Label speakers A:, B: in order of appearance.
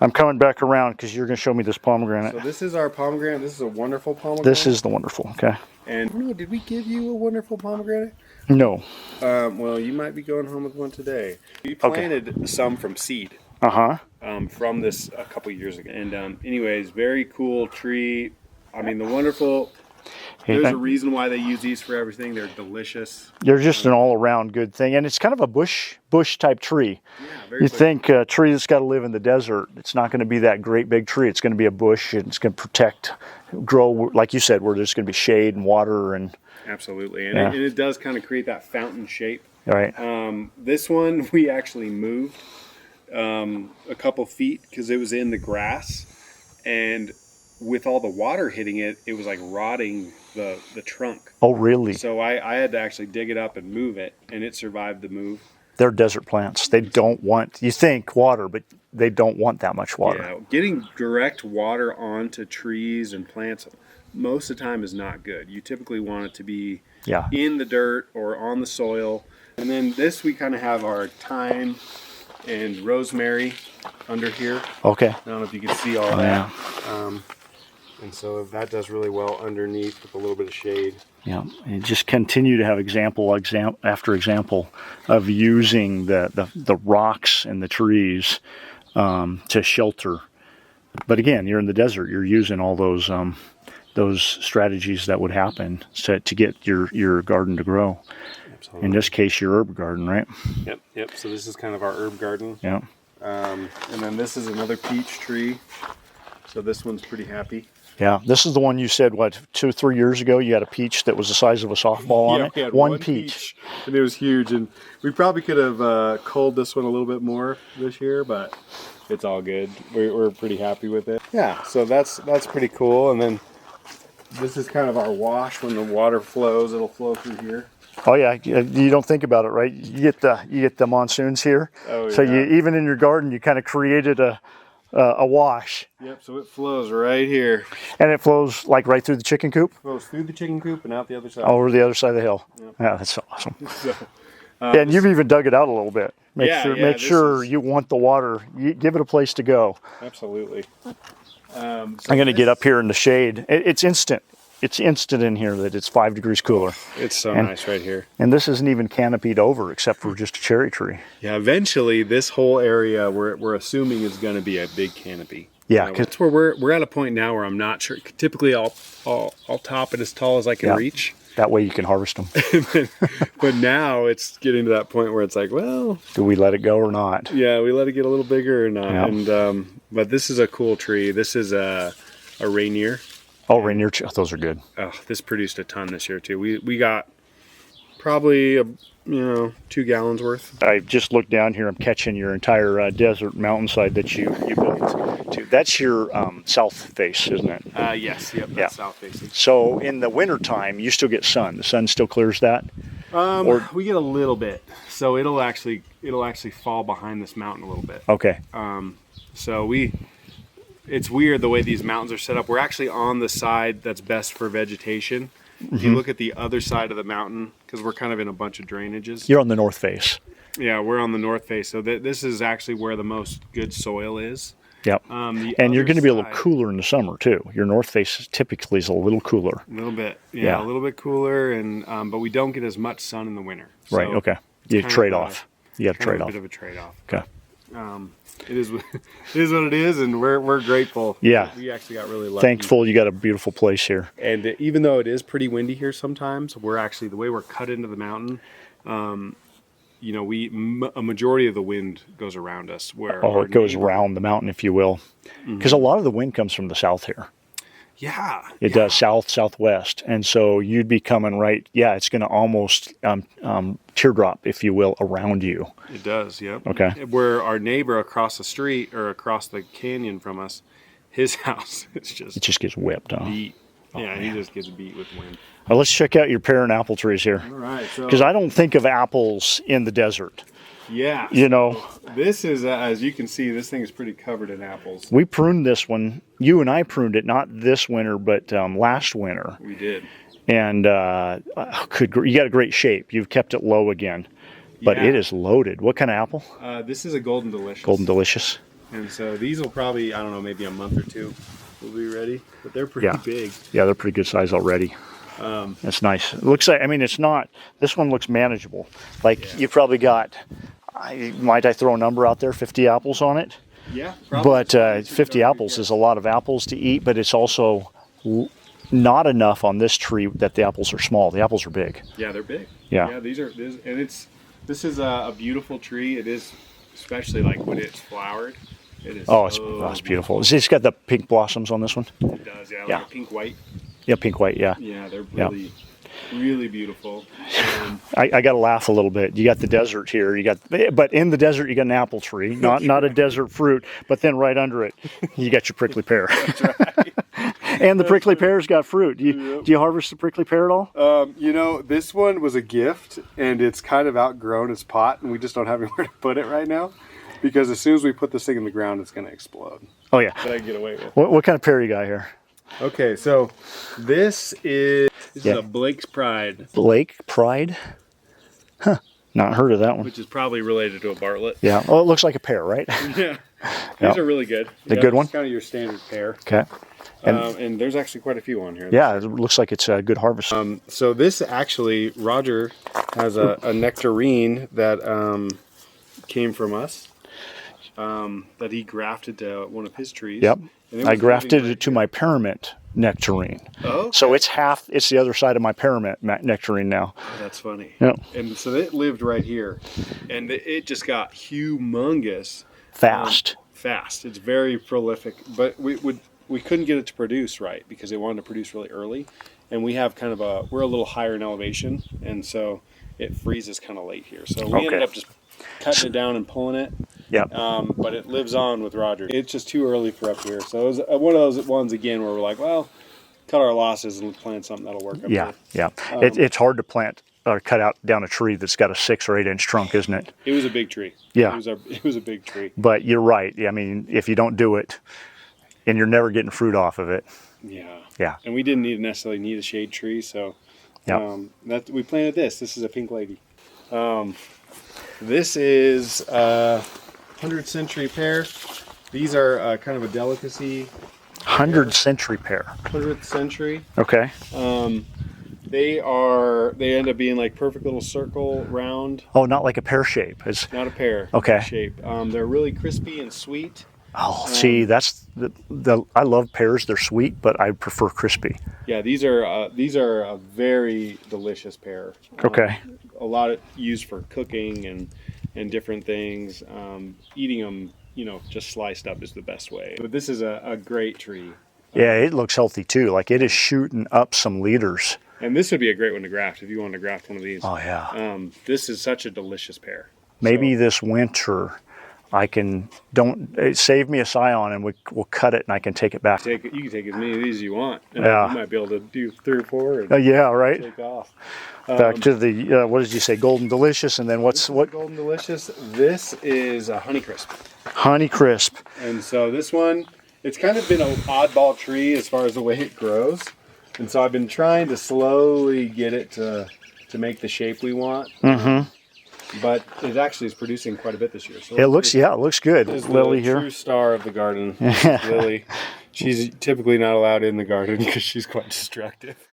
A: I'm coming back around because you're going to show me this pomegranate.
B: So this is our pomegranate. This is a wonderful pomegranate.
A: This is the wonderful, okay.
B: And I don't know, did we give you a wonderful pomegranate?
A: No.
B: Well, you might be going home with one today. We planted some from seed. From this a couple years ago. And anyways, very cool tree. I mean, the wonderful. There's a reason why they use these for everything. They're delicious.
A: They're just an all-around good thing, and it's kind of a bush type tree.
B: Yeah, very
A: you think a tree that's got to live in the desert, it's not going to be that great big tree. It's going to be a bush, and it's going to protect, grow, like you said, where there's going to be shade and water. And
B: absolutely, and it does kind of create that fountain shape.
A: Right.
B: This one we actually moved a couple feet because it was in the grass, and with all the water hitting it, it was like rotting the trunk.
A: Oh, really?
B: So I had to actually dig it up and move it, and it survived the move.
A: They're desert plants. They don't want, you think water, but they don't want that much water.
B: Yeah, getting direct water onto trees and plants most of the time is not good. You typically want it to be in the dirt or on the soil. And then this, we kind of have our thyme and rosemary under here.
A: Okay.
B: I don't know if you can see all that. Yeah. And so that does really well underneath with a little bit of shade.
A: Yeah, and just continue to have example after example of using the rocks and the trees to shelter. But again, you're in the desert. You're using all those strategies that would happen to get your garden to grow. Absolutely. In this case, your herb garden, right?
B: Yep. So this is kind of our herb garden.
A: Yeah.
B: And then this is another peach tree. So this one's pretty happy.
A: Yeah, this is the one you said, what, 2 or 3 years ago, you had a peach that was the size of a softball on it?
B: We had
A: one peach.
B: And it was huge. And we probably could have culled this one a little bit more this year, but it's all good. We're pretty happy with it. Yeah, so that's pretty cool. And then this is kind of our wash. When the water flows, it'll flow through here.
A: Oh yeah, you don't think about it, right? You get the monsoons here.
B: Oh, yeah.
A: So even in your garden, you kind of created a wash.
B: Yep, so it flows right here.
A: And it flows like right through the chicken coop?
B: It flows through the chicken coop and out the other side.
A: Over the other side of the hill. Yep. Yeah, that's so awesome. And you've even dug it out a little bit. Make sure you want the water. You give it a place to go.
B: Absolutely.
A: I'm going to get up here in the shade. It's instant. It's instant in here that it's 5 degrees cooler.
B: It's so nice right here.
A: And this isn't even canopied over except for just a cherry tree.
B: Yeah, eventually this whole area we're assuming is going to be a big canopy.
A: Yeah,
B: because that's where we're at a point now where I'm not sure. Typically, I'll top it as tall as I can reach.
A: That way you can harvest them.
B: But now it's getting to that point where it's like, well,
A: do we let it go or not?
B: Yeah, we let it get a little bigger or not.
A: Yep.
B: And but this is a cool tree. This is a Rainier.
A: Oh, Rainier, those are good.
B: Oh, this produced a ton this year too. We got probably 2 gallons worth.
A: I just looked down here. I'm catching your entire desert mountainside that you built too. That's your south face, isn't it?
B: Yes. Yep. That's south facing.
A: So in the wintertime, you still get sun. The sun still clears that.
B: We get a little bit. So it'll actually fall behind this mountain a little bit.
A: Okay.
B: So it's weird the way these mountains are set up. We're actually on the side that's best for vegetation. If you look at the other side of the mountain, because we're kind of in a bunch of drainages.
A: You're on the north face.
B: Yeah, we're on the north face. So this is actually where the most good soil is.
A: Yep. And you're going to be a little cooler in the summer too. Your north face typically is a little cooler.
B: A little bit. Yeah. A little bit cooler, and but we don't get as much sun in the winter. So
A: right. Okay. You trade off. You got to trade off.
B: A bit of a trade off.
A: Okay.
B: It is what it is, and we're grateful.
A: Yeah,
B: we actually got really lucky.
A: Thankful you got a beautiful place here.
B: And even though it is pretty windy here sometimes, we're actually, the way we're cut into the mountain, a majority of the wind goes around us.
A: It goes around the mountain, if you will, because a lot of the wind comes from the south here.
B: Yeah,
A: it does, southwest, and so you'd be coming right. Yeah, it's going to almost teardrop, if you will, around you.
B: It does. Yep.
A: Okay.
B: Where our neighbor across the street or across the canyon from us, his house, it
A: just gets whipped, huh?
B: Beat. Yeah, he just gets beat with wind.
A: Well, let's check out your pear and apple trees here.
B: All right.
A: Because I don't think of apples in the desert.
B: Yeah. This is, as you can see, this thing is pretty covered in apples.
A: We pruned this one. You and I pruned it, not this winter, but last winter.
B: We did.
A: And you got a great shape. You've kept it low again. But it is loaded. What kind of apple?
B: This is a Golden Delicious.
A: Golden Delicious.
B: And so these will probably, I don't know, maybe a month or two will be ready. But they're pretty big.
A: Yeah, they're pretty good size already. That's nice. It looks like, I mean, it's not, this one looks manageable. Like you probably got, might I throw a number out there, 50 apples on it?
B: Yeah, probably.
A: But 50 apples is a lot of apples to eat, but it's also not enough on this tree that the apples are small. The apples are big.
B: Yeah, they're big.
A: Yeah.
B: Yeah, this is a beautiful tree. It is, especially like when it's flowered. It is.
A: Oh, it's beautiful. It's got the pink blossoms on this one.
B: It does, yeah. Like a pink white.
A: Yeah, pink white. Yeah.
B: Yeah, they're really, really beautiful.
A: I got to laugh a little bit. You got the desert here. But in the desert you got an apple tree, not a desert fruit. But then right under it, you got your prickly pear.
B: That's right.
A: And the prickly pear's got fruit. Do you harvest the prickly pear at all?
B: You know, this one was a gift, and it's kind of outgrown its pot, and we just don't have anywhere to put it right now. Because as soon as we put this thing in the ground, it's going to explode.
A: Oh, yeah.
B: That I can get away with.
A: What kind of pear you got here?
B: Okay, so this is a Blake's Pride.
A: Blake Pride? Huh. Not heard of that one.
B: Which is probably related to a Bartlett.
A: Yeah. Oh, it looks like a pear, right?
B: Yeah. These are really good.
A: The good one?
B: It's kind of your standard pear.
A: Okay.
B: And there's actually quite a few on here.
A: Yeah, it looks like it's a good harvest.
B: So this actually, Roger has a nectarine that came from us. That he grafted to one of his trees.
A: Yep. I grafted it to my pyramid nectarine. Oh. Okay. So it's the other side of my pyramid nectarine now.
B: Oh, that's funny.
A: Yep.
B: And so it lived right here. And it just got humongous.
A: Fast.
B: Fast. It's very prolific. But we couldn't get it to produce right because it wanted to produce really early. And we have we're a little higher in elevation. And so it freezes kind of late here. So we ended up just cutting it down and pulling it.
A: Yeah.
B: But it lives on with Roger. It's just too early for up here. So it was one of those ones again where we're like, well, cut our losses and plant something that'll work up here.
A: Yeah. It's hard to plant or cut out down a tree that's got a 6 or 8 inch trunk, isn't it?
B: It was a big tree.
A: Yeah.
B: It was a big tree.
A: But you're right. I mean, if you don't do it, and you're never getting fruit off of it.
B: Yeah.
A: Yeah.
B: And we didn't necessarily need a shade tree, so we planted this. This is a pink lady. This is 100th century pear. These are kind of a delicacy.
A: 100th century pear.
B: 100th century.
A: Okay.
B: They end up being like perfect little circle round.
A: Oh, not like a pear shape. It's
B: not a pear.
A: Okay.
B: Shape. They're really crispy and sweet.
A: Oh, see, that's I love pears. They're sweet, but I prefer crispy.
B: Yeah, these are a very delicious pear.
A: Okay.
B: A lot used for cooking and different things. Eating them, just sliced up is the best way. But this is a great tree.
A: Yeah, it looks healthy too. Like it is shooting up some leaders.
B: And this would be a great one to graft if you wanted to graft one of these.
A: Oh yeah.
B: This is such a delicious pear.
A: Maybe this winter I can save me a scion and we'll cut it and I can take it back.
B: You can take as many of these as you want. And
A: yeah.
B: You might be able to do 3 or 4. And
A: yeah, right.
B: Take off.
A: Back to the what did you say? Golden Delicious, and then what?
B: Golden Delicious. This is a Honeycrisp.
A: Honeycrisp.
B: And so this one, it's kind of been an oddball tree as far as the way it grows, and so I've been trying to slowly get it to make the shape we want.
A: Mm-hmm.
B: But it actually is producing quite a bit this year. So
A: it looks good.
B: This is
A: Lily
B: the
A: here,
B: true star of the garden. Lily. She's typically not allowed in the garden because she's quite destructive.